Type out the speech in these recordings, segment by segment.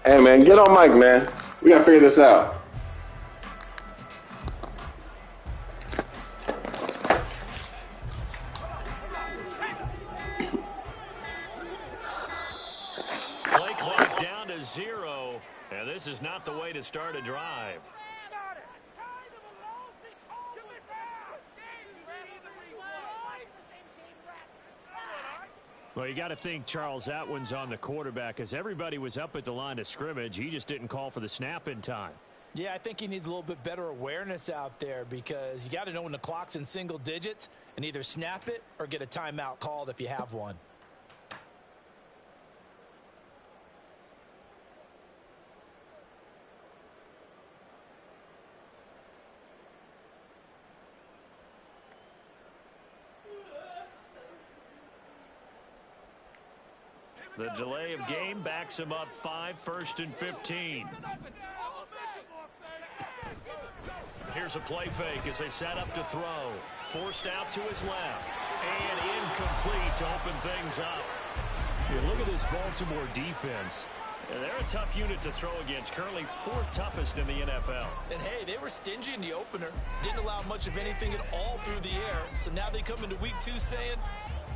Hey, man, get on mic, man. We got to figure this out. Play clock down to 0, and this is not the way to start a drive. Well, you got to think, Charles, that one's on the quarterback, as everybody was up at the line of scrimmage. He just didn't call for the snap in time. Yeah, I think he needs a little bit better awareness out there, because you got to know when the clock's in single digits and either snap it or get a timeout called if you have one. The delay of game backs him up 5, 1st and 15. Here's a play fake as they set up to throw. Forced out to his left. And incomplete to open things up. Yeah, look at this Baltimore defense. They're a tough unit to throw against. Currently 4th toughest in the NFL. And, hey, they were stingy in the opener. Didn't allow much of anything at all through the air. So now they come into week 2 saying,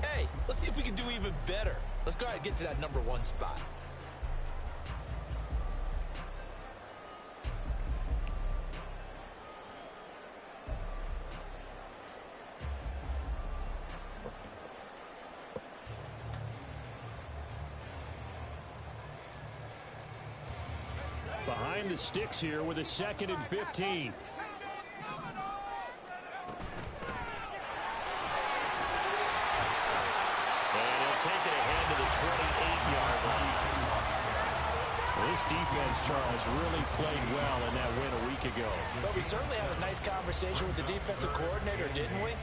hey, let's see if we can do even better. Let's go ahead and get to that number 1 spot. Behind the sticks here with a 2nd and 15. Take it ahead to the 28-yard line. This defense, Charles, really played well in that win a week ago. But we certainly had a nice conversation with the defensive coordinator, didn't we?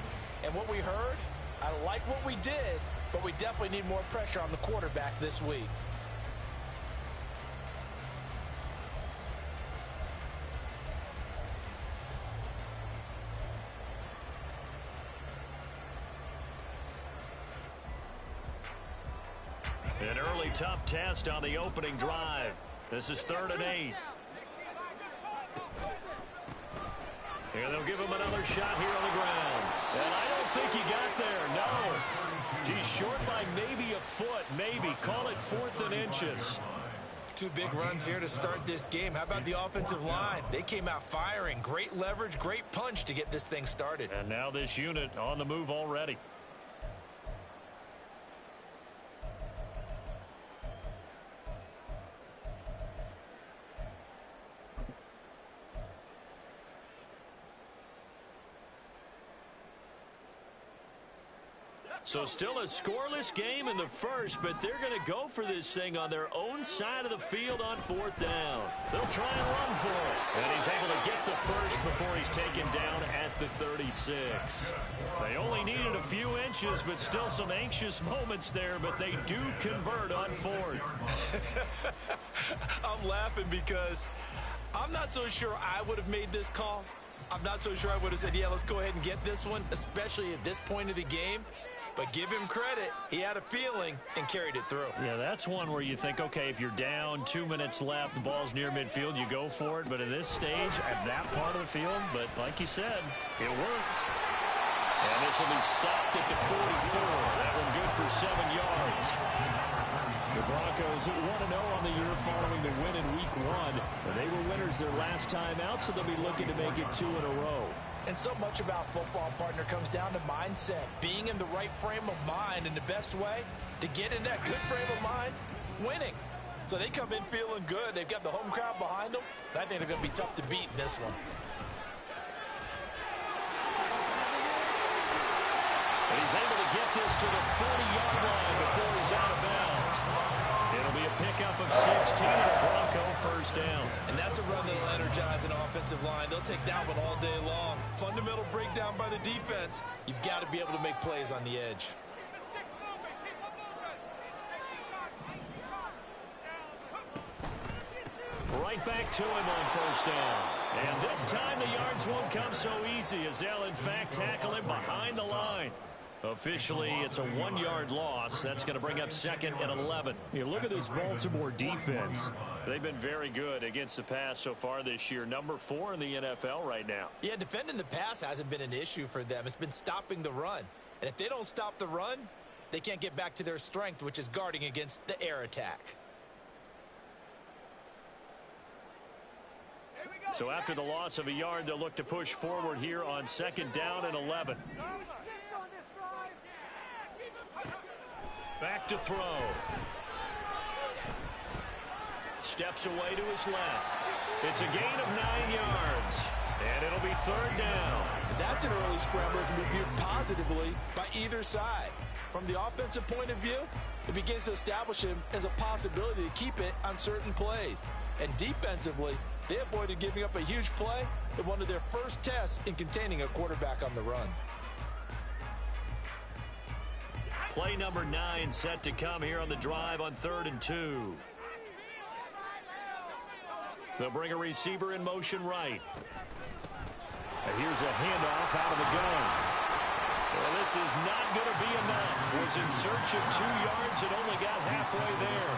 And what we heard, I like what we did, but we definitely need more pressure on the quarterback this week. An early tough test on the opening drive. This is 3rd and 8. Here they'll give him another shot here on the ground. And I don't think he got there. No. He's short by maybe a foot. Maybe. Call it 4th and inches. 2 big runs here to start this game. How about the offensive line? They came out firing. Great leverage, great punch to get this thing started. And now this unit on the move already. So still a scoreless game in the first, but they're going to go for this thing on their own side of the field on 4th down. They'll try and run for it. And he's able to get the first before he's taken down at the 36. They only needed a few inches, but still some anxious moments there, but they do convert on 4th. I'm laughing because I'm not so sure I would have made this call. I'm not so sure I would have said, yeah, let's go ahead and get this one, especially at this point of the game. But give him credit. He had a feeling and carried it through. Yeah, that's one where you think, okay, if you're down, 2 minutes left, the ball's near midfield, you go for it. But at this stage, at that part of the field, but like you said, it worked. And this will be stopped at the 44. That one good for 7 yards. The Broncos 1-0 on the year following the win in week 1. They were winners their last time out, so they'll be looking to make it 2 in a row. And so much about football, partner, comes down to mindset. Being in the right frame of mind, and the best way to get in that good frame of mind, winning. So they come in feeling good. They've got the home crowd behind them. And I think they're going to be tough to beat in this one. And he's able to get this to the 40-yard line before he's out of bounds. It'll be a pickup of 16 and a Bronco first down. And that's a run that'll energize an offensive line. They'll take that one all day long. Fundamental breakdown by the defense. You've got to be able to make plays on the edge. Right back to him on first down. And this time the yards won't come so easy as they'll, in fact, tackle him behind the line. Officially, it's a 1-yard loss. That's going to bring up 2nd and 11. You look at this Baltimore defense. They've been very good against the pass so far this year. Number 4 in the NFL right now. Yeah, defending the pass hasn't been an issue for them. It's been stopping the run. And if they don't stop the run, they can't get back to their strength, which is guarding against the air attack. So after the loss of a yard, they'll look to push forward here on 2nd down and 11. Back to throw. Steps away to his left. It's a gain of 9 yards. And it'll be 3rd down. That's an early scramble that can be viewed positively by either side. From the offensive point of view, it begins to establish him as a possibility to keep it on certain plays. And defensively, they avoided giving up a huge play in one of their first tests in containing a quarterback on the run. Play number 9 set to come here on the drive on 3rd and 2. They'll bring a receiver in motion right. And here's a handoff out of the gun. Well, this is not going to be enough. Was in search of 2 yards and only got halfway there.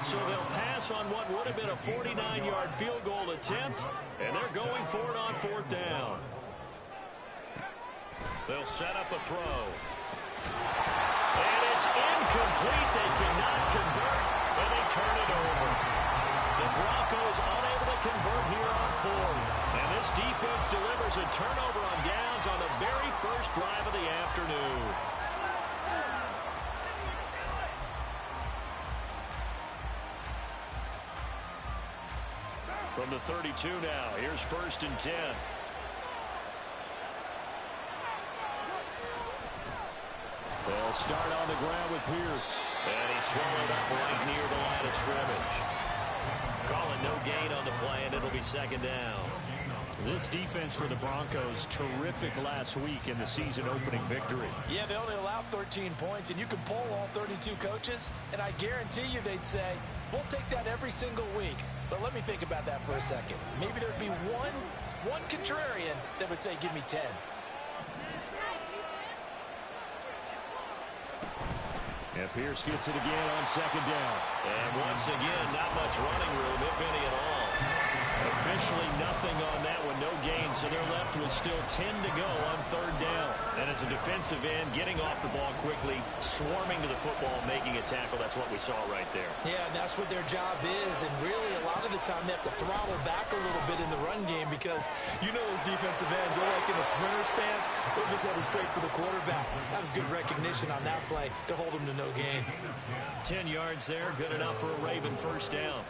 So they'll pass on what would have been a 49-yard field goal attempt, and they're going for it on 4th down. They'll set up a throw. And it's incomplete. They cannot convert, and they turn it over. The Broncos unable to convert here on 4th. And this defense delivers a turnover on downs on the very first drive of the afternoon. From the 32 now, here's 1st and 10. They'll start on the ground with Pierce. And he's swallowed up right near the line of scrimmage. Calling no gain on the play, and it'll be 2nd down. This defense for the Broncos, terrific last week in the season opening victory. Yeah, they only allowed 13 points, and you can poll all 32 coaches, and I guarantee you they'd say, we'll take that every single week. But let me think about that for a second. Maybe there'd be one contrarian that would say, give me 10. And Pierce gets it again on 2nd down. And once again, not much running room, if any at all. Officially nothing on that one, no gain, so they're left with still 10 to go on 3rd down. And as a defensive end, getting off the ball quickly, swarming to the football, making a tackle, that's what we saw right there. Yeah, and that's what their job is, and really a lot of the time they have to throttle back a little bit in the run game because you know those defensive ends, they're like in a sprinter stance, they'll just head it straight for the quarterback. That was good recognition on that play to hold them to no gain. 10 yards there, good enough for a Raven 1st down.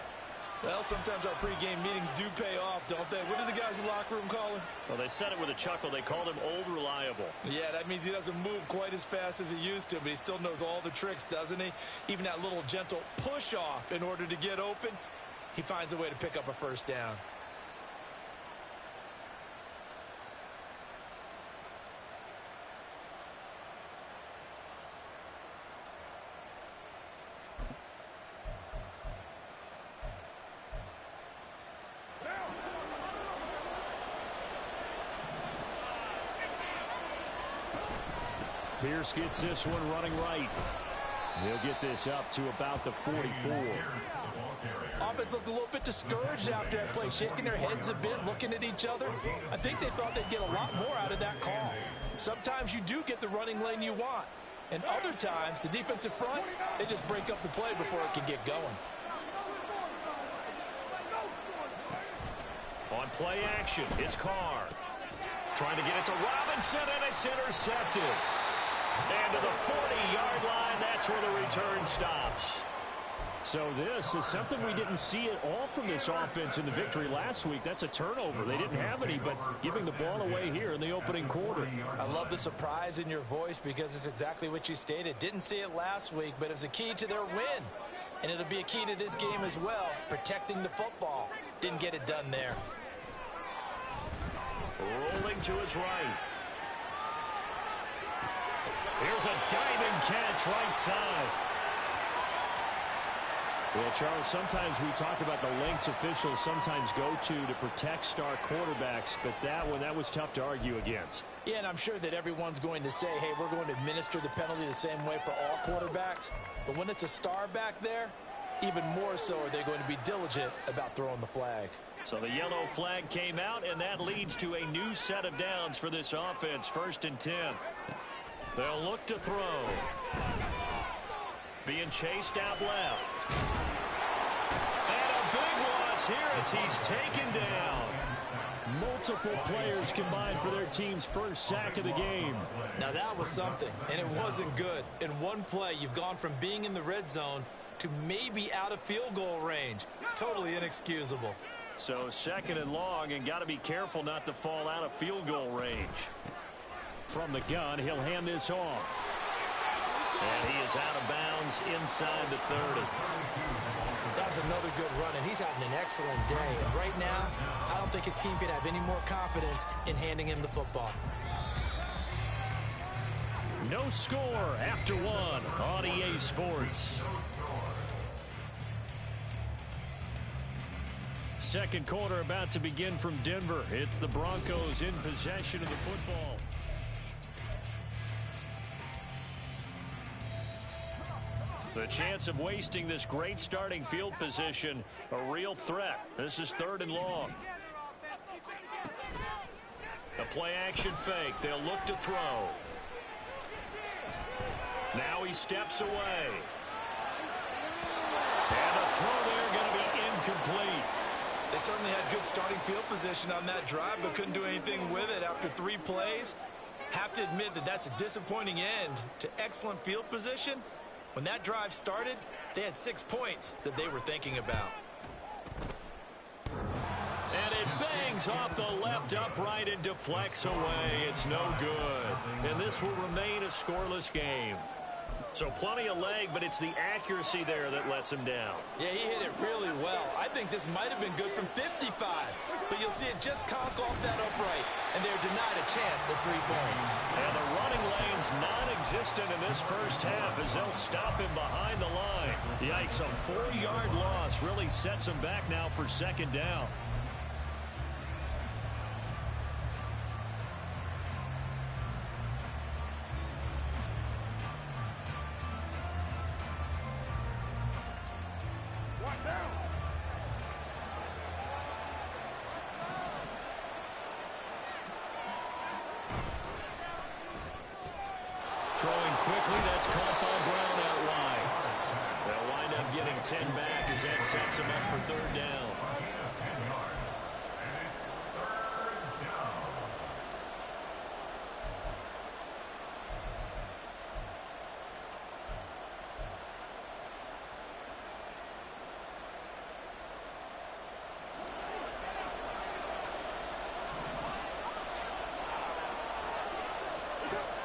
Well, sometimes our pregame meetings do pay off, don't they? What do the guys in the locker room call him? Well, they said it with a chuckle. They called him Old Reliable. Yeah, that means he doesn't move quite as fast as he used to, but he still knows all the tricks, doesn't he? Even that little gentle push-off in order to get open, he finds a way to pick up a 1st down. Pierce gets this one running right. He'll get this up to about the 44. Offense looked a little bit discouraged after that play, shaking their heads a bit, looking at each other. I think they thought they'd get a lot more out of that call. Sometimes you do get the running lane you want, and other times, the defensive front, they just break up the play before it can get going. On play action, it's Carr. Trying to get it to Robinson, and it's intercepted. And to the 40-yard line, that's where the return stops. So this is something we didn't see at all from this offense in the victory last week. That's a turnover. They didn't have any, but giving the ball away here in the opening quarter. I love the surprise in your voice because it's exactly what you stated. Didn't see it last week, but it was a key to their win. And it'll be a key to this game as well, protecting the football. Didn't get it done there. Rolling to his right. Here's a diving catch right side. Well, Charles, sometimes we talk about the lengths officials sometimes go to protect star quarterbacks, but that was tough to argue against. Yeah, and I'm sure that everyone's going to say, hey, we're going to administer the penalty the same way for all quarterbacks. But when it's a star back there, even more so are they going to be diligent about throwing the flag. So the yellow flag came out, and that leads to a new set of downs for this offense. 1st and 10. They'll look to throw. Being chased out left. And a big loss here as he's taken down. Multiple players combined for their team's first sack of the game. Now that was something, and it wasn't good. In one play, you've gone from being in the red zone to maybe out of field goal range. Totally inexcusable. So 2nd and long, and got to be careful not to fall out of field goal range. From the gun, he'll hand this off. And he is out of bounds inside the 30. That was another good run, and he's having an excellent day. And right now, I don't think his team could have any more confidence in handing him the football. No score after 1 on EA Sports. Second quarter about to begin from Denver. It's the Broncos in possession of the football. The chance of wasting this great starting field position, a real threat. This is 3rd and long. A play-action fake. They'll look to throw. Now he steps away. And a throw there going to be incomplete. They certainly had good starting field position on that drive, but couldn't do anything with it after 3 plays. Have to admit that that's a disappointing end to excellent field position. When that drive started, they had 6 points that they were thinking about. And it bangs off the left upright and deflects away. It's no good. And this will remain a scoreless game. So plenty of leg, but it's the accuracy there that lets him down. Yeah, he hit it really well. I think this might have been good from 55. But you'll see it just conk off that upright, and they're denied a chance at 3 points. And the running lane's non-existent in this first half as they'll stop him behind the line. Yikes, a 4-yard loss really sets him back now for 2nd down. Throwing quickly, that's caught by Brown out wide. They'll wind up getting 10 back as that sets him up for 3rd down.